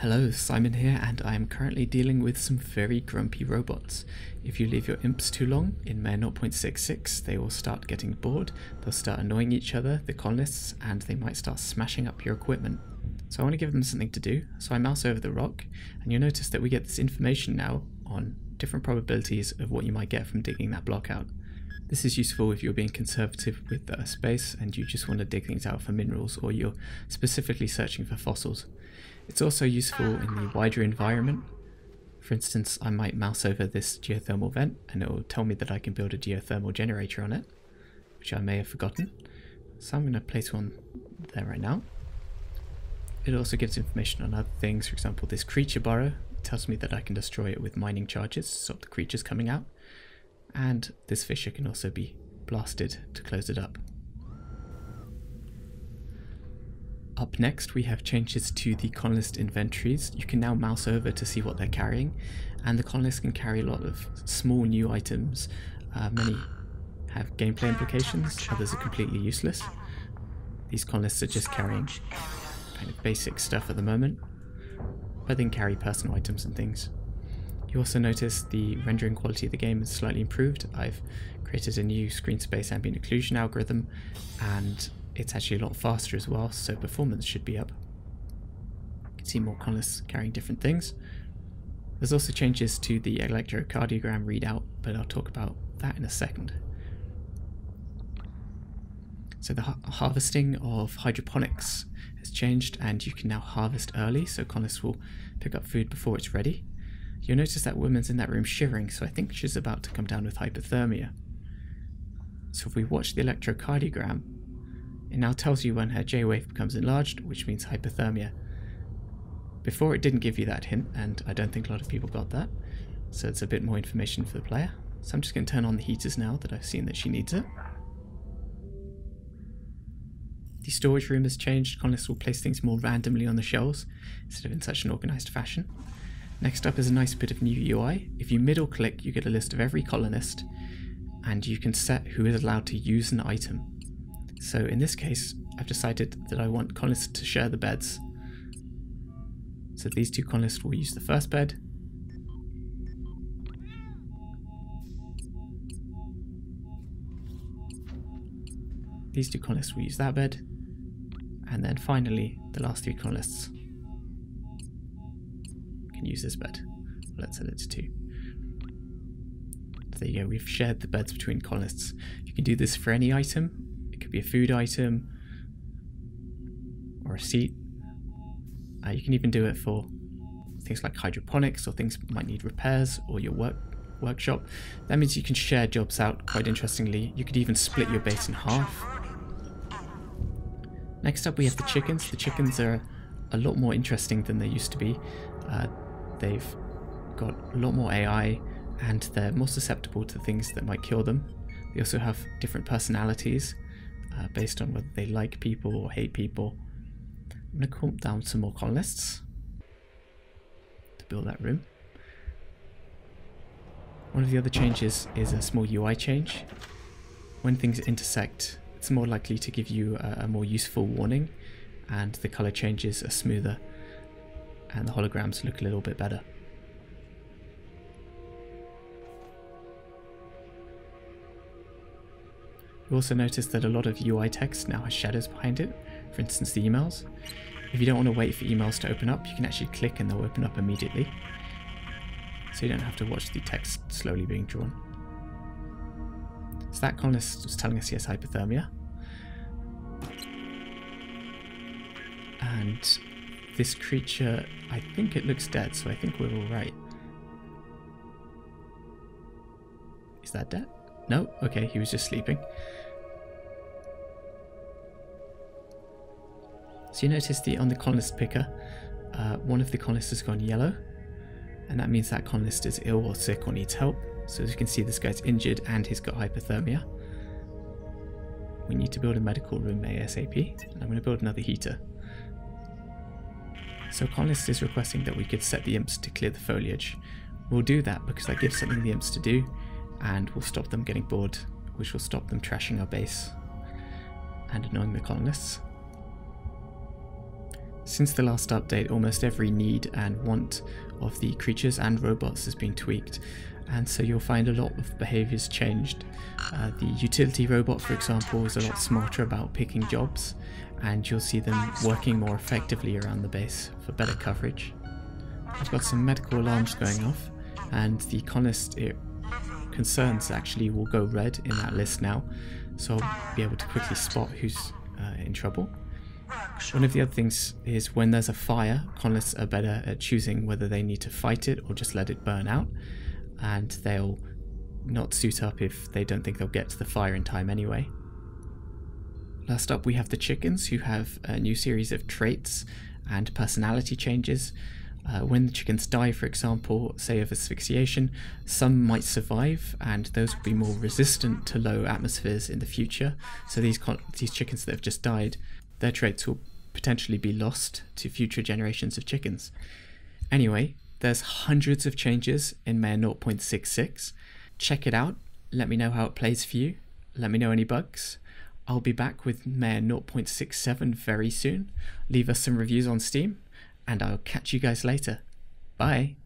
Hello, Simon here, and I am currently dealing with some very grumpy robots. If you leave your imps too long, in Maia 0.66, they will start getting bored, they'll start annoying each other, the colonists, and they might start smashing up your equipment. So I want to give them something to do, so I mouse over the rock, and you'll notice that we get this information now on different probabilities of what you might get from digging that block out. This is useful if you're being conservative with space and you just want to dig things out for minerals, or you're specifically searching for fossils. It's also useful in the wider environment. For instance, I might mouse over this geothermal vent and it will tell me that I can build a geothermal generator on it, which I may have forgotten. So I'm going to place one there right now. It also gives information on other things. For example, this creature burrow tells me that I can destroy it with mining charges to stop the creatures coming out. And this fissure can also be blasted to close it up. Up next, we have changes to the colonist inventories. You can now mouse over to see what they're carrying, and the colonists can carry a lot of small new items. Many have gameplay implications, others are completely useless. These colonists are just carrying kind of basic stuff at the moment, but they can carry personal items and things. You also notice the rendering quality of the game is slightly improved. I've created a new screen space ambient occlusion algorithm, and it's actually a lot faster as well, so performance should be up. You can see more colonists carrying different things. There's also changes to the electrocardiogram readout, but I'll talk about that in a second. So the harvesting of hydroponics has changed, and you can now harvest early, so colonists will pick up food before it's ready. You'll notice that woman's in that room shivering, so I think she's about to come down with hypothermia. So if we watch the electrocardiogram, it now tells you when her J-wave becomes enlarged, which means hypothermia. Before it didn't give you that hint, and I don't think a lot of people got that, so it's a bit more information for the player. So I'm just going to turn on the heaters now that I've seen that she needs it. The storage room has changed. Colonists will place things more randomly on the shelves instead of in such an organised fashion. Next up is a nice bit of new UI. If you middle click, you get a list of every colonist, and you can set who is allowed to use an item. So in this case, I've decided that I want colonists to share the beds. So these two colonists will use the first bed. These two colonists will use that bed. And then finally, the last three colonists can use this bed. Let's set it to 2. There you go, we've shared the beds between colonists. You can do this for any item. It could be a food item or a seat. You can even do it for things like hydroponics, or things that might need repairs, or your workshop. That means you can share jobs out quite interestingly. You could even split your base in half. Next up we have the chickens. The chickens are a lot more interesting than they used to be. They've got a lot more AI, and they're more susceptible to things that might kill them. They also have different personalities based on whether they like people or hate people. I'm going to call down some more colonists to build that room. One of the other changes is a small UI change. When things intersect, it's more likely to give you a more useful warning, and the color changes are smoother, and the holograms look a little bit better. You also notice that a lot of UI text now has shadows behind it, for instance the emails. If you don't want to wait for emails to open up, you can actually click and they'll open up immediately. So you don't have to watch the text slowly being drawn. So that colonist was telling us he has hypothermia. And this creature, I think it looks dead, so I think we're all right. Is that dead? No? Okay, he was just sleeping. So you notice on the colonist picker, one of the colonists has gone yellow, and that means that colonist is ill or sick or needs help. So as you can see, this guy's injured and he's got hypothermia. We need to build a medical room ASAP, and I'm going to build another heater. So colonist is requesting that we could set the imps to clear the foliage. We'll do that because that gives something the imps to do, and will stop them getting bored, which will stop them trashing our base and annoying the colonists. Since the last update, almost every need and want of the creatures and robots has been tweaked, and so you'll find a lot of behaviours changed. The utility robot, for example, is a lot smarter about picking jobs, and you'll see them working more effectively around the base for better coverage. I've got some medical alarms going off, and the colonist concerns actually will go red in that list now, so I'll be able to quickly spot who's in trouble. One of the other things is when there's a fire, colonists are better at choosing whether they need to fight it or just let it burn out, and they'll not suit up if they don't think they'll get to the fire in time anyway. Last up we have the chickens, who have a new series of traits and personality changes. When the chickens die, for example, say of asphyxiation, some might survive, and those will be more resistant to low atmospheres in the future. So these chickens that have just died, their traits will potentially be lost to future generations of chickens. Anyway, there's hundreds of changes in Maia 0.66. Check it out, let me know how it plays for you, let me know any bugs. I'll be back with Maia 0.67 very soon. Leave us some reviews on Steam, and I'll catch you guys later. Bye!